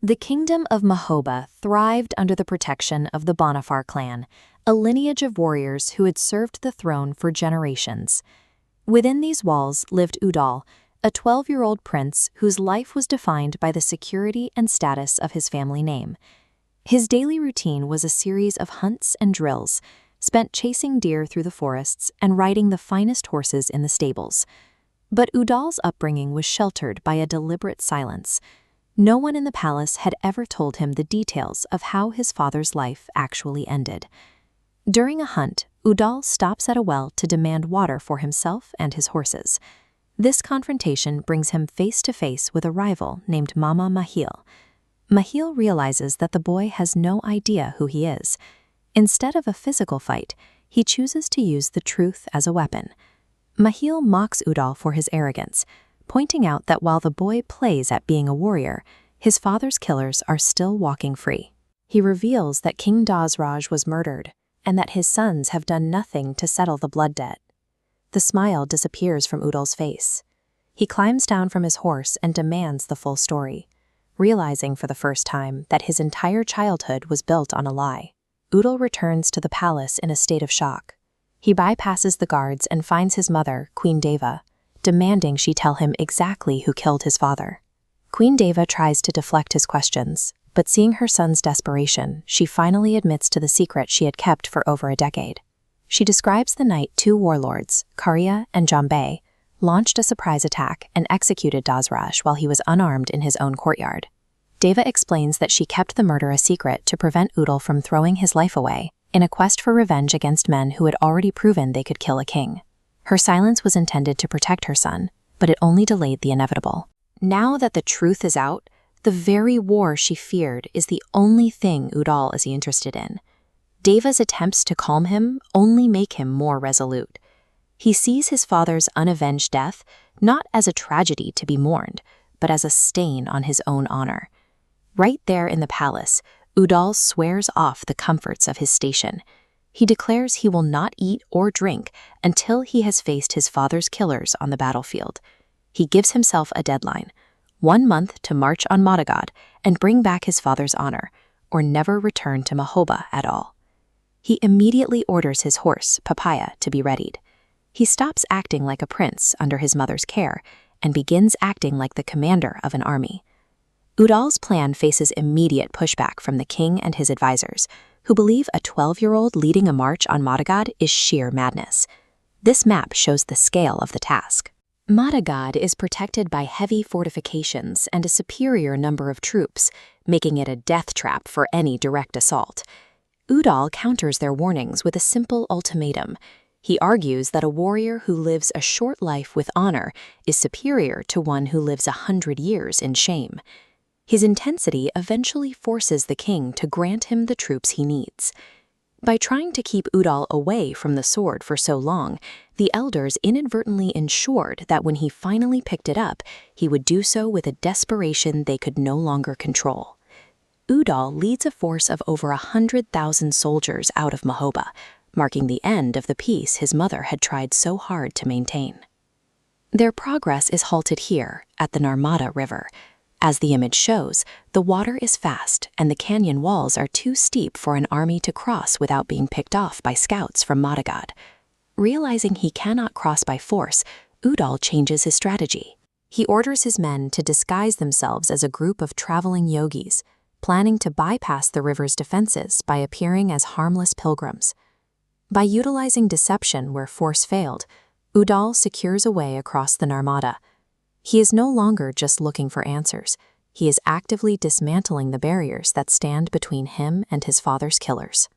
The kingdom of Mahoba thrived under the protection of the Bonafar clan, a lineage of warriors who had served the throne for generations. Within these walls lived Udal, a 12-year-old prince whose life was defined by the security and status of his family name. His daily routine was a series of hunts and drills, spent chasing deer through the forests and riding the finest horses in the stables. But Udal's upbringing was sheltered by a deliberate silence. No one in the palace had ever told him the details of how his father's life actually ended. During a hunt, Udal stops at a well to demand water for himself and his horses. This confrontation brings him face to face with a rival named Mama Mahil. Mahil realizes that the boy has no idea who he is. Instead of a physical fight, he chooses to use the truth as a weapon. Mahil mocks Udal for his arrogance, pointing out that while the boy plays at being a warrior, his father's killers are still walking free. He reveals that King Dasraj was murdered, and that his sons have done nothing to settle the blood debt. The smile disappears from Udal's face. He climbs down from his horse and demands the full story, realizing for the first time that his entire childhood was built on a lie. Udal returns to the palace in a state of shock. He bypasses the guards and finds his mother, Queen Deva, demanding she tell him exactly who killed his father. Queen Deva tries to deflect his questions, but seeing her son's desperation, she finally admits to the secret she had kept for over a decade. She describes the night two warlords, Karya and Jambay, launched a surprise attack and executed Dasraj while he was unarmed in his own courtyard. Deva explains that she kept the murder a secret to prevent Udal from throwing his life away in a quest for revenge against men who had already proven they could kill a king. Her silence was intended to protect her son, but it only delayed the inevitable. Now that the truth is out, the very war she feared is the only thing Udal is interested in. Deva's attempts to calm him only make him more resolute. He sees his father's unavenged death not as a tragedy to be mourned, but as a stain on his own honor. Right there in the palace, Udal swears off the comforts of his station. He declares he will not eat or drink until he has faced his father's killers on the battlefield. He gives himself a deadline, 1 month to march on Madhogarh and bring back his father's honor, or never return to Mahoba at all. He immediately orders his horse, Papaya, to be readied. He stops acting like a prince under his mother's care and begins acting like the commander of an army. Udal's plan faces immediate pushback from the king and his advisors, who believe a 12-year-old leading a march on Madhogarh is sheer madness. This map shows the scale of the task. Madhogarh is protected by heavy fortifications and a superior number of troops, making it a death trap for any direct assault. Udal counters their warnings with a simple ultimatum. He argues that a warrior who lives a short life with honor is superior to one who lives 100 years in shame. His intensity eventually forces the king to grant him the troops he needs. By trying to keep Udal away from the sword for so long, the elders inadvertently ensured that when he finally picked it up, he would do so with a desperation they could no longer control. Udal leads a force of over 100,000 soldiers out of Mahoba, marking the end of the peace his mother had tried so hard to maintain. Their progress is halted here, at the Narmada River. As the image shows, the water is fast and the canyon walls are too steep for an army to cross without being picked off by scouts from Madhogarh. Realizing he cannot cross by force, Udal changes his strategy. He orders his men to disguise themselves as a group of traveling yogis, planning to bypass the river's defenses by appearing as harmless pilgrims. By utilizing deception where force failed, Udal secures a way across the Narmada. He is no longer just looking for answers. He is actively dismantling the barriers that stand between him and his father's killers.